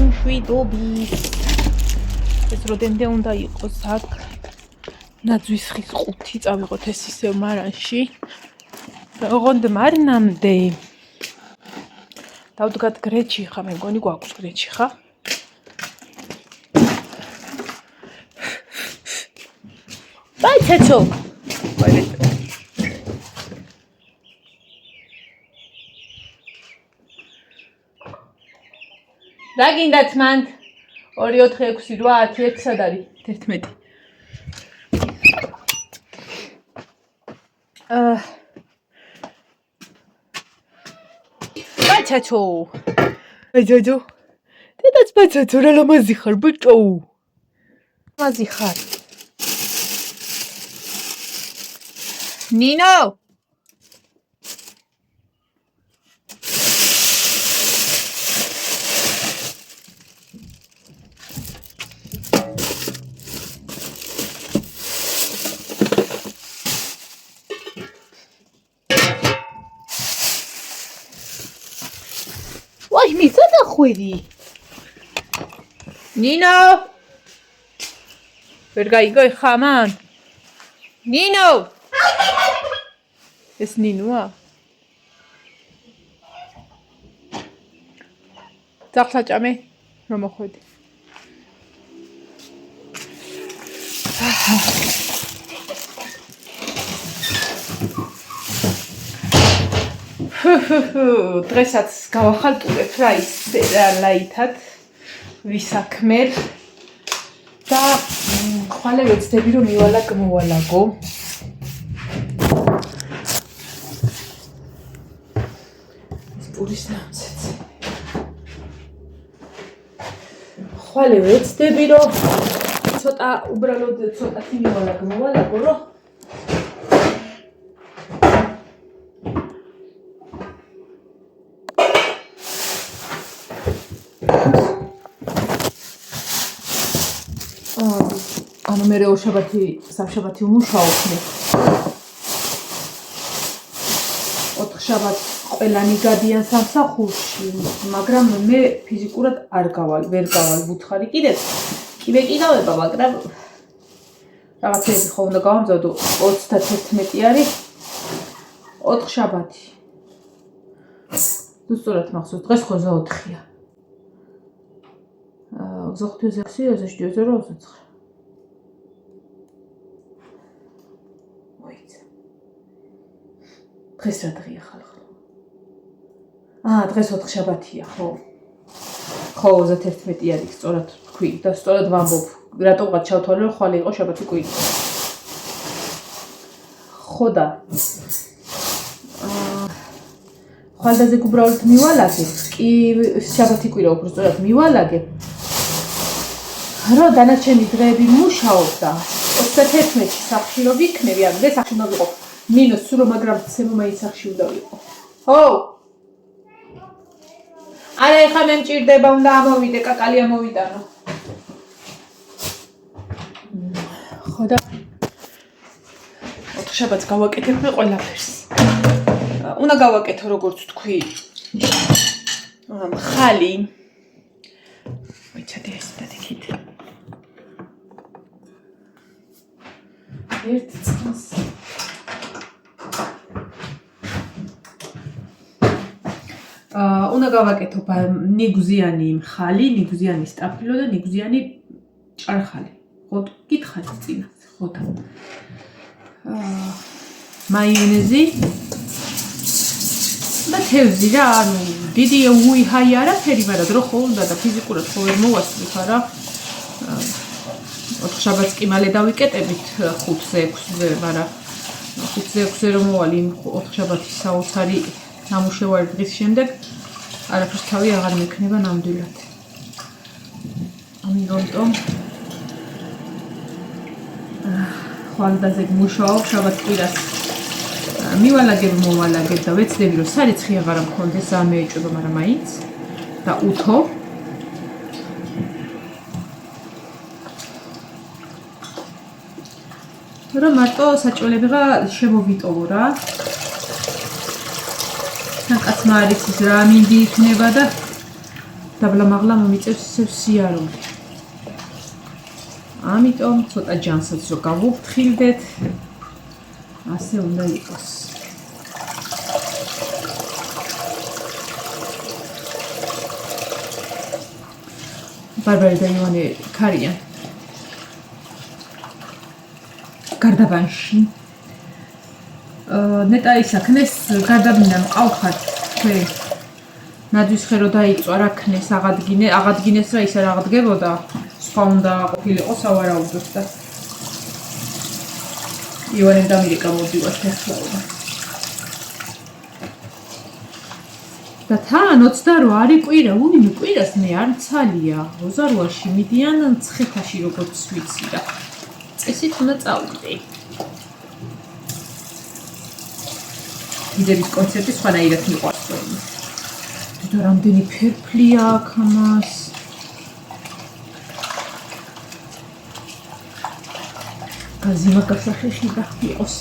მშვიდობის ეს როდემდე უნდა იყოს აქ ნაძვის ხის 5 წავიღოთ ეს ისევ მარანში ოღონდ მარნამდე დავდგათ გრეჩი ხა მე მგონი გვაქვს გრეჩი ხა ბაიცეცო რა გინდათ მან 2 4 6 8 10 სად არის 11 ბაიცეცო დედაც ბაიცეცო რა ლამაზი ხარ ბიჭო ლამაზი ხარ ნინო ვაი მისა დახვედი ნინო ვერ გაიგო ხა მან ნინო ეს ნინოა ძახლაჭამე რომ მოხვედი დღესაც გავახალტულებ რა ის ლაითად ვისაქმერ და ხვალე ვეცდები რომ მოვალაგო პურის ნამცეც ხვალე ვეცდები რომ ცოტა უბრალოდ ცოტათი მოვალაგო რომ ანუ მე სამშაბათი უმუშაობდი 4 შაბათს ყველანი გადიან სამსახურში მაგრამ მე ფიზიკურად ვერ გავალ ვუთხარი კიდე კიდავება მაგრამ რაღაცები ხო უნდა გავამზადო 31 არის 4 შაბათი ზუსტად მახსოვს დღეს ხო 4-ია 25-26 დღეს რა დღეა ხალხო? დღეს 4 შაბათია, ხო? ხო, 31 არის, სწორად თქვი და სწორად ვამბობ. რატომღაც ჩავთვალე, რომ ხვალე იყო შაბათი კვირი. ხო და ხვალდაზე უბრალოდ მივალაგე, კი შაბათი კვირა უფრო სწორად მივალაგე. რო დანარჩენი დღეები მუშაობ და 31-ში სახლში რო ვიქნები, ან მე სახლში უნდა ვიყო. მინუს სულ მაგრამ ცემო მაინც სახში უნდა ვიყო. ხო? არა ეხა მე მჭირდება უნდა ამოვიდე, კაკალი ამოვიტანო. ხო და 4 შაბათს გავაკეთებ მე ყველაფერს. უნდა გავაკეთო როგორც თქვი. ხალი. ვიცოდი ეს დადიქით. ერთ წელს უნდა გავაკეთო ნიგზიანი ხალი, ნიგზიანი სტაფილო და ნიგზიანი ჭარხალი. ხო, გითხარით წინა, ხო და. მაიონეზი და თევზი რა, ანუ დიდი უიჰაი არაფერი, მაგრამ დრო ხო უნდა და ფიზიკურად ხო ვერ მოვასწრებ არა. 4 შაბათს კი მალე დავიკეტებით 5-ზე 6-ზე, მაგრამ 5-ზე 6-ზე რომ მოვალ იმ 4 შაბათის საოცარი ნამუშევარი დღის შემდეგ არაფერს თავი აღარ მექნება ნამდვილად. ამიტომ ხვალდაზე მუშაობ შაბათ კვირას მოვალაგებ და ვეცდები რომ სარიცხი აღარ მქონდეს ამეეჭვება, მაგრამ მაინც და უთო რომ მარტო საჭმელებიღა შემოვიტოვო რა. თან კაცმა არ იცის რა მინდი იქნება და დაბლა-მაღლა მომიწევს ისევ სიარული. ამიტომ ცოტა ჯანსაც რო გავუფრთხილდეთ, ასე უნდა იყოს. ბარბარე და ივანე ქარიან გარდაბანში. ნეტა ისაქნეს გარდაბინიდან მყავხარ თქვენ ნაძვის ხე რო დაიწვა რა ქნეს აღადგინეს რა ის არ აღდგებოდა სხვა უნდა ყოფილიყო სავარაუდოდ და ივანემ დამირეკა მოდივარ ხეხლაობა და თან 28 არი კვირა უნი კვირას მე არ მცალია 28-ში მიდიან ცხეთაში როგორც ვიცი და წესით უნდა წავიდე დიდების კონცერტი სხვანაირად მიყვარს და რამდენი ფერფლია აქ ამას გაზიმა გასახეხი და იყოს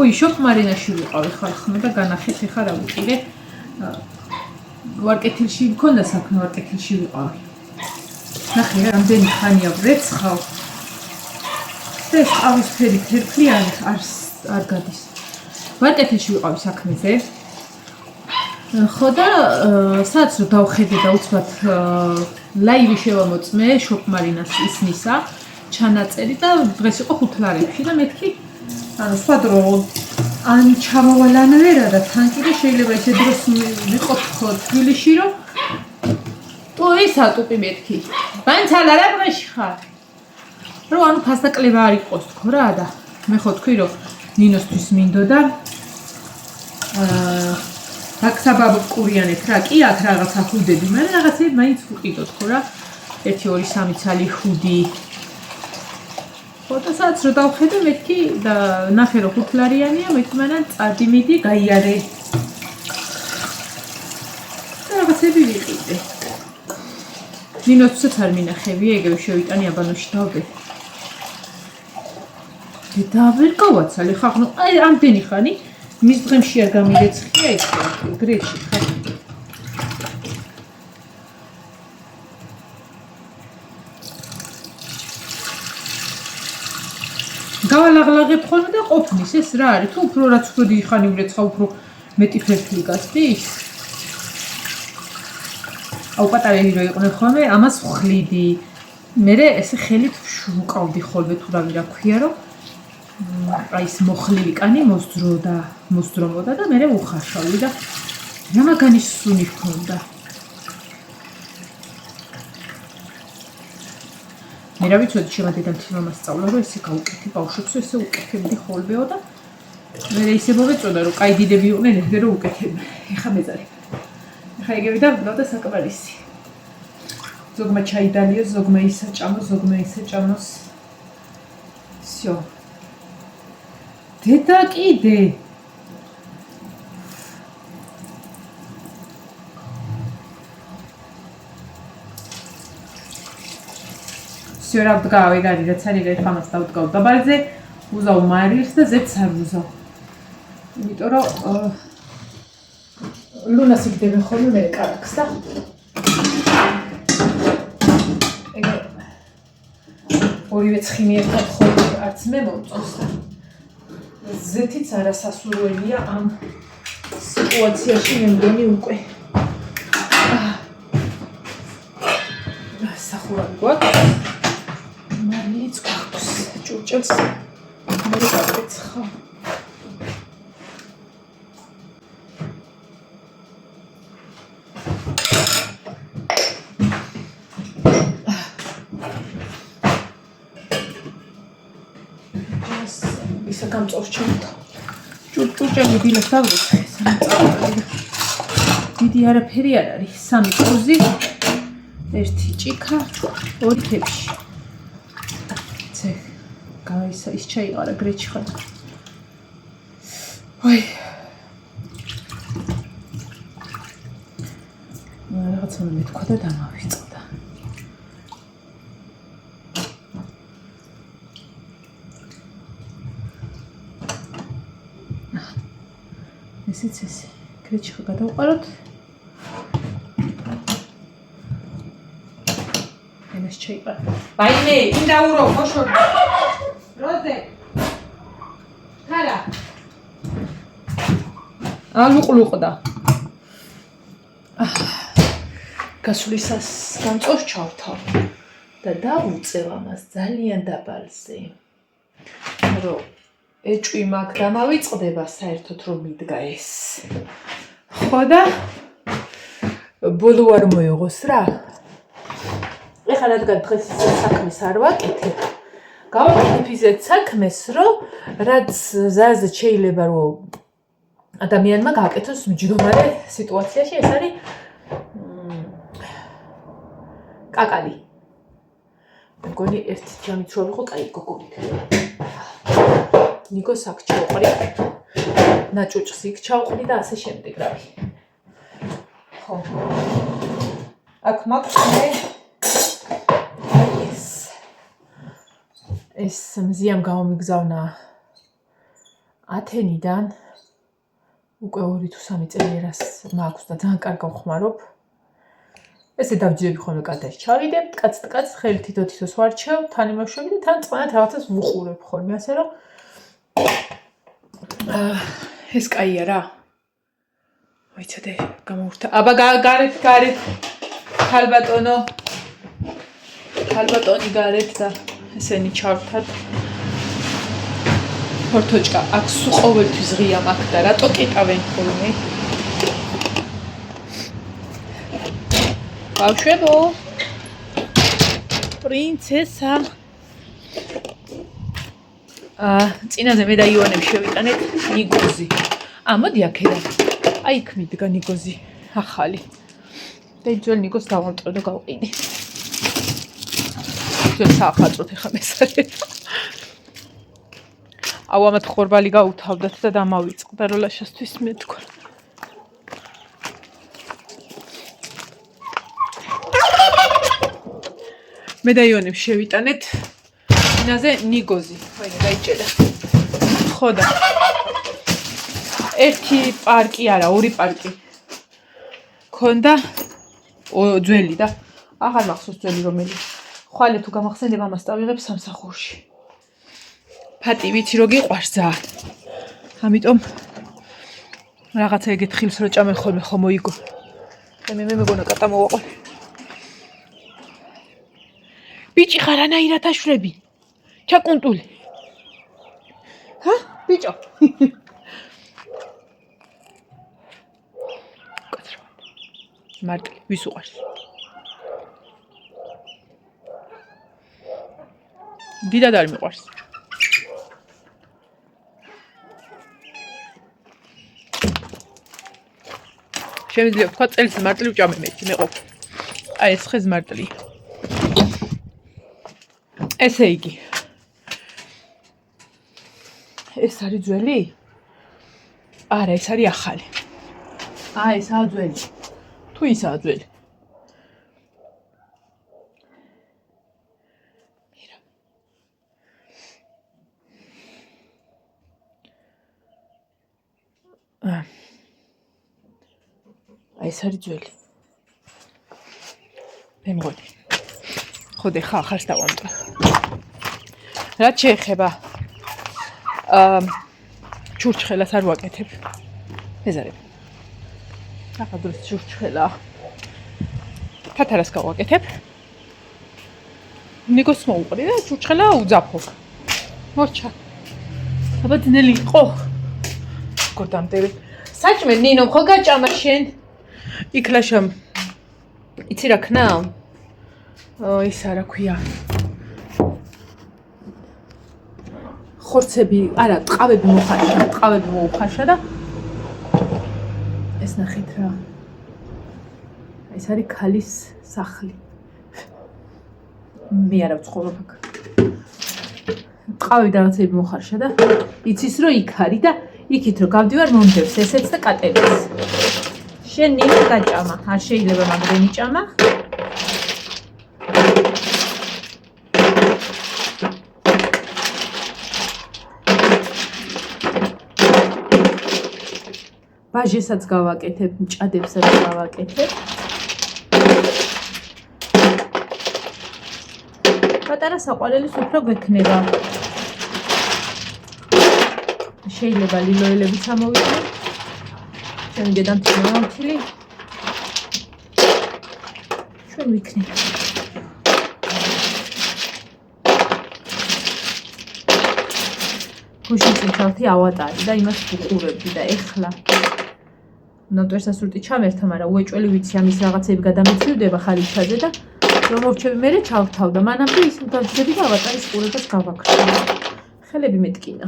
ой შოხმარინაში ვიყავი ხალხმა და განახეთ ხა რა ვიყიდე ვარკეთილში მქონდა საქმე ვარკეთილში ვიყავი ნახე რამდენი ხანია ვრეცხავ და ეს ყავისფერი ფერფლიანი არ გადის ვარკეთილში ვიყავი საქმეზე ხო და სადაც რომ დავხედე და უცბად ლაივი შევამოწმე შოხმარინას ისნისა ჩანაწერი და დღეს იყო 5 ლარებში და მეთქი ანუ სხვა დრო ან ჩამოვალ ან ვერა და თან კიდე შეიძლება ესე დროს ვიყოთ ხო თბილისში რომ თუ ისა ტუპი მეთქი ბანცალა რა დღეში ხარ რომ ანუ ფასდაკლება არ იყოს თქო რა და მე ხო თქვი რომ ნინოსთვის მინდოდა ბაქსაბაბ კურიანეთ რა კი აქ რაღაცა ხუდები მაგრამ რაღაცები მაინც ვყიდოთ ხო რა 1 2 3 ცალი ხუდი ხოდა სადაც რო დავხედე მეთქი და ნახე რომ 5 ლარიანია მეთქმანა წადი მიდი გაიარე და რაღაცები ვიყიდე ნინოსაც არ მინახები ეგრევე შევიტანი აბანოში დავდე და ვერ გავაცალე ხახ ნუ აი ამდენი ხანი მის დღემში არ გამირეცხია ეს გრეში ხარ გავალაღლაღებ ხოლმე და ყოფნის ეს რა არის თუ უფრო რაც უფრო დიდი ხანი ვრეცხავ უფრო მეტი ფერფლი გასდის აუ პატარები რო იყვნენ ხოლმე ამას ვხლიდი მე ესე ხელით ვუკავდი ხოლმე თუ რავი რა ქვია რომ აი ეს მოხლილი კანი მოსძრომოდა და მე უხარშავდი და რა მაგანი სუნი ჰქონდა მე რა ვიცოდი შემადედამ თილმა სწავლა რომ ესე გაუკეთე ბავშვებს ესე უკეთებდი ხოლმეო და მე ისე მოვეწოდა რომ კაი დიდები იყვნენ ეგრე რომ უკეთებდი ეხა მეძარი ეხა ეგები და საკმარისი ზოგმა ჩაიდალიო ზოგმა ისაჭამოს всё დედა კიდე всё რა ვდგავ ეგ არის რაც არის ეგ ხამას დავდგავ დაბალზე უზავ მარილს და ზედს არ უზავ იმიტომ რომ ლუნას იგდები ხოლმე მე კარაქს და ეგ ორივე ცხიმი ერთად ხოლმე არც მე მომწონს და ზეთიც არასასურველია ამ სიტუაციაში მე მგონი უკვე სახურავი გვაქვს მარილიც გვაქვს ჭურჭელს მე გავეცხავ ისა გამწოვს ჩემთან ჭურჭელი დილას დავუხე დიდი არაფერი არ არის 3 კოზი 1 ჭიქა 2 თებში ცე გაისა ის ჩაიყარა გრეჩი ხარ ой რაღაცა მეთქვა და დამავიწყდა ესეც ესე კრეჩხა გადავყაროთ. ეს შეიყარა. ვაიმე, ინდაურო, მოშორ. როზე. ხარა. ალუყლუყდა. გასვლისას გამწოს ჩავთავ და დავუწევ ამას ძალიან დაბალზე. რომ ეჭვი მაგ დამავიწყდება საერთოდ რომ მიდგა ეს. ხო და ბოლო არ მოეღოს რა. ეხლა რადგან დღეს ისე საქმეს არ ვაკეთებ, გავაკეთებ ისეთ საქმეს, რომ რაც ზაზე შეიძლება რომ ადამიანმა გააკეთოს მჯდომარე სიტუაციაში, ეს არის კაკალი. მგონი ერთი ჯამით რო ვიყო, კაი გოგონით. ნიკოს აქ ჩავყრი, ნაჭუჭს იქ ჩავყრი და ასე შემდეგ რავი. ხო. აქ მაქვს ეს მზიამ გამომიგზავნა ათენიდან უკვე 2 თუ 3 წელი რას მაქვს და ძალიან კარგად ვხმარობ. ესე დავჯდები ხოლმე კადაში ჩავიდებ, კაც ხელი თითო-თითოს ვარჩევ, თან იმავშობი და თან წყნარად რაღაცას ვუყურებ ხოლმე, ასე რომ ეს კაია რა. მოიცადე, გამოვურთა. აბა გარეთ ქალბატონი გარეთ და ესენი ჩავთად. ფორთოჭკა აქ სულ ყოველთვის ღია მაქვს და რატო კიკავენ ხოლმე? ბავშვებო, პრინცესა. წინაზე მე და ივანემ შევიტანეთ ნიგოზი. მოდი აქედან. აი იქ მიდგა ნიგოზი ახალი. და ძველ ნიგოზს დავამტყო და გავყიდე. ძველ საახალწლოდ ეხა მესარე. ამათ ხორბალი გაუთავდათ და დამავიწყდა როლაშასთვის მე თქვა. მე და იონემ შევიტანეთ წინაზე ნიგოზი. ვაიმე დაიჭერა. ხო და ერთი პარკი არა, 2 პარკი. ქონდა ძველი და აღარ მახსოვს ძველი რომელი. ხვალე თუ გამახსენდება ამას დავიღებ სამსახურში. ფატი ვიცი რო გიყვარს ძალიან. ამიტომ რაღაცა ეგეთ ხილს რო ჭამენ ხოლმე ხო მოიგო. და მე მეგონა კატა მოვაყოლე. ბიჭი ხარ ანაირად აშვრები? ჩაკუნტული. ბიჭო. მარტი ვის უყარს? დიდად არ მიყვარს. შემიძლია ვთქვა წელს მარტლი ვჭამე მე ყოფ. აი ეს ხეს მარტლი. ესე იგი. ეს არის ძველი? არა, ეს არის ახალი. ესაა ძველი. თუ ისაა ძველი. ეს არის ძველი. მე მგონი. ხოდე ხახარს დავამტყე. რაც შეეხება ჩურჩხელას არ ვაკეთებ. ეზარები. ახლა დროს ჩურჩხელა. თათარას გავაკეთებ. ნიგოს მოუყრი და ჩურჩხელა უძაფო. მორჩა. აბა ძნელი იყო. გორდამდები. საჭმე ნინომ ხო გაჭამა შენ? იკლაშამ. იცი რა ქნა? ისა რა ქვია? ხორცები, არა, ტყავები მოუხარშა და ეს ნახეთ რა. ეს არის ქალის სახლი. მე არა ვცხოვრობ აქ. ტყავები და რაღაცები მოხარშა და იცის რომ იქ არის და იქით რომ გავდივარ მომდევს ესეც და კატებიც. შენ ნინო გაჭამა, არ შეიძლება მაგდენი ჭამა. ბაჟესაც გავაკეთებ, მჭადებსაც გავაკეთებ. პატარა საყვარელის უფრო გვექნება. შეიძლება ლილოელებიც ამოვიყვან. ჩემი დედამთილი მამამთილი. ჩვენ ვიქნებ. გუშინ წითალთი ავატარი და იმას ვუყურებდი და ეხლა უნდა ტვერსასურტი ჩამერთა, მაგრამ უეჭველი ვიცი ამის რაღაცები გადამეცილდება ხალიჩაზე და რომ მოვჩები მერე ჩავთავ და მანამდე ის დავჯდები და ავატარის ყურებას გავაქრთე. ხელები მეტკინა.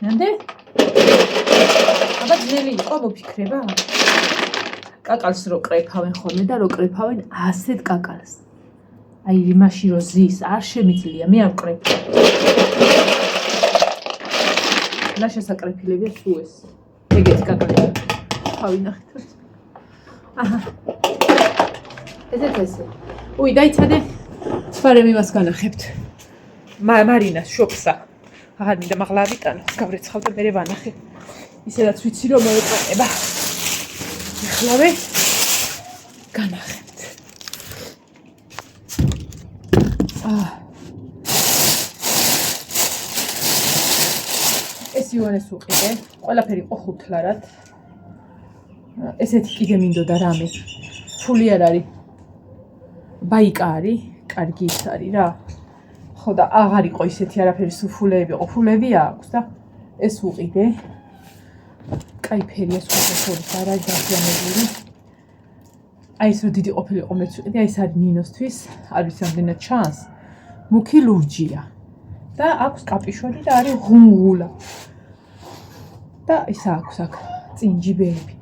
ნამდე? აბა ძნელი იყო მოფიქრება? კაკალს რო კრეფავენ ხოლმე და რო კრეფავენ ასეთ კაკალს. აი იმაში რო ზის არ შემიძლია, მე არ ვკრეფავ. და შესაკრეფილებია სულ ეს. ეგეთი კაკალი. თავი ნახეთ. აჰა. ესე. უი, დაიცადე. სვარემ იმას განახებთ. მარინას შოპსა. აღარ მინდა მაღლა ავიტანო, გავრეცხავ და მერე ვანახე. ისედაც ვიცი რომ მოვეყანება. ეხლავე განახებთ. ეს იონეს უყიდე, ყველაფერი იყო ხუთლარად. ესეთი კიდე მინდოდა რამე. ფული არ არის. ბაიკა არის, კარგი ის არის რა. ხო და აღარ იყო ისეთი არაფერი, სუფულეები იყო, ფულები აქვს და ეს უყიდე. კაი ფერია სუფულების არა დაზიანებული. აი ეს რო დიდი ყოფილიყო მეც ვიყიდე, აი ეს არის ნინოსთვის, არ ვიცი ამდენად ჩანს. მუქი ლურჯია. და აქვს კაპიშონი და არის ღუნღულა. და ის აქვს აქ წინ ჯიბეები.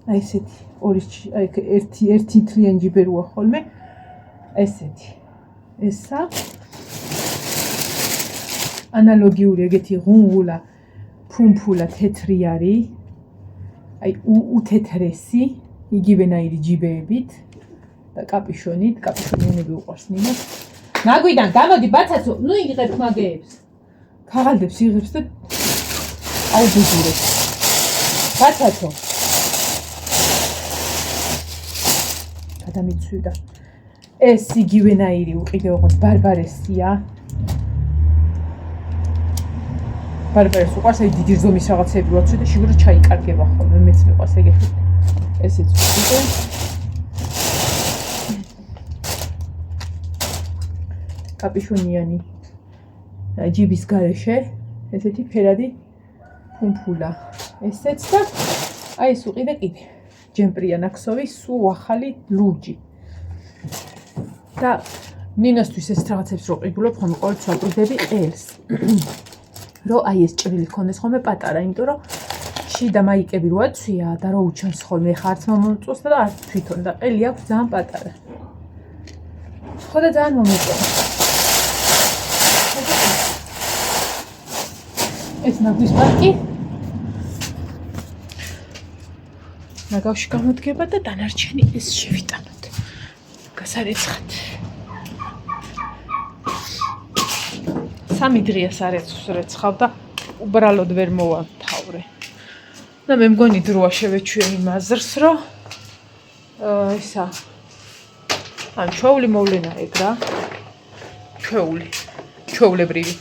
აი ესეთი ორი აი ერთი თლიანი ჯიბერია ხოლმე. ესეთი. ესა ანალოგიური ეგეთი ღუნღულა ფუმფულა თეთრი არის. აი უთეთრესი, იგივენაირი ჯიბეებით და კაპიშონით, კაპიშონიანები უყვარს ნინოს. მაგვიდან გამოდი ბაცაცო, ნუ იღებ მაგეებს. ქაღალდებს იღებს და აუბუძურებს. ბაცაცო. გადამიცვიდა. ეს იგივენაირი უყიდე ოღონდ ბარბარესია. ბარბარეს უყვარს აი დიდი ზომის რაღაცები ვაცვი და შიგნით ჩაიკარგება ხოლმე, მეც მიყვარს ეგეთი. ესეც უყიდე. კაპიშონიანი ჯიბის გარეშე ესეთი ფერადი ფუმფულა. ესეც და აი ეს უყიდე კიდე. ჯემპრია ნაქსოვი სულ ახალი ლურჯი. და ნინოსთვის ეს რაღაცებს რო ყიდულობ ხოლმე ყოველთვის ვაკვირდები ყელს. რო აი ეს ჭრილი ქონდეს ხოლმე პატარა, იმიტომ რომ შიდა მაიკები რო აცვია და რო უჩანს ხოლმე ხა არც მომწოს და არც თვითონ და ყელი აქვს ძალიან პატარა. ხო და ძალიან მომეწონა. ეს ნაგვის პარკი ნაგავში გამოდგება და დანარჩენი ეს შევიტანოთ. გასარეცხად. სამი დღეას არეცხს რეცხავ და უბრალოდ ვერ მოვამთავრე. და მე მგონი დროა შევეჩვიე იმ აზრს, რომ ისა ან ჩვეული მოვლენა ეგ რა. ჩვეულებრივი.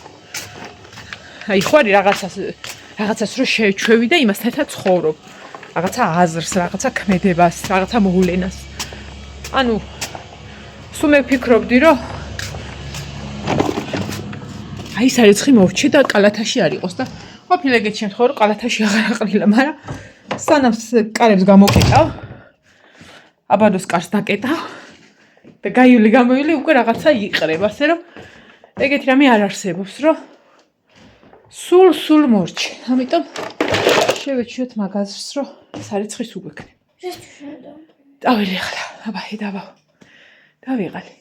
აი ხوارი რაღაცას რო შეჩვევი და იმასთან ერთად ცხოვრობ. რაღაცა აზრს, რაღაცა ქმედებას, რაღაცა მოვლენას. ანუ სულ მე ვფიქრობდი, რომ აი ეს არეცხი მოვჩი და კალათაში არ იყოს და ყოფილი ეგეთ შემთხვევა რომ კალათაში აღარ აყრილა, მაგრამ სანამ კარებს გამოკეტავ, აბადოს კარს დაკეტავ და გაიული გამოილი უკვე რაღაცა იყრება, ასე რომ ეგეთი რამე არ არსებობს, რომ სულ მორჩი. ამიტომ შევეჩვიოთ მაგაზრს, რომ სარეცხის უგვექნებ. დაველი ახლა, აბა, დავიღალი.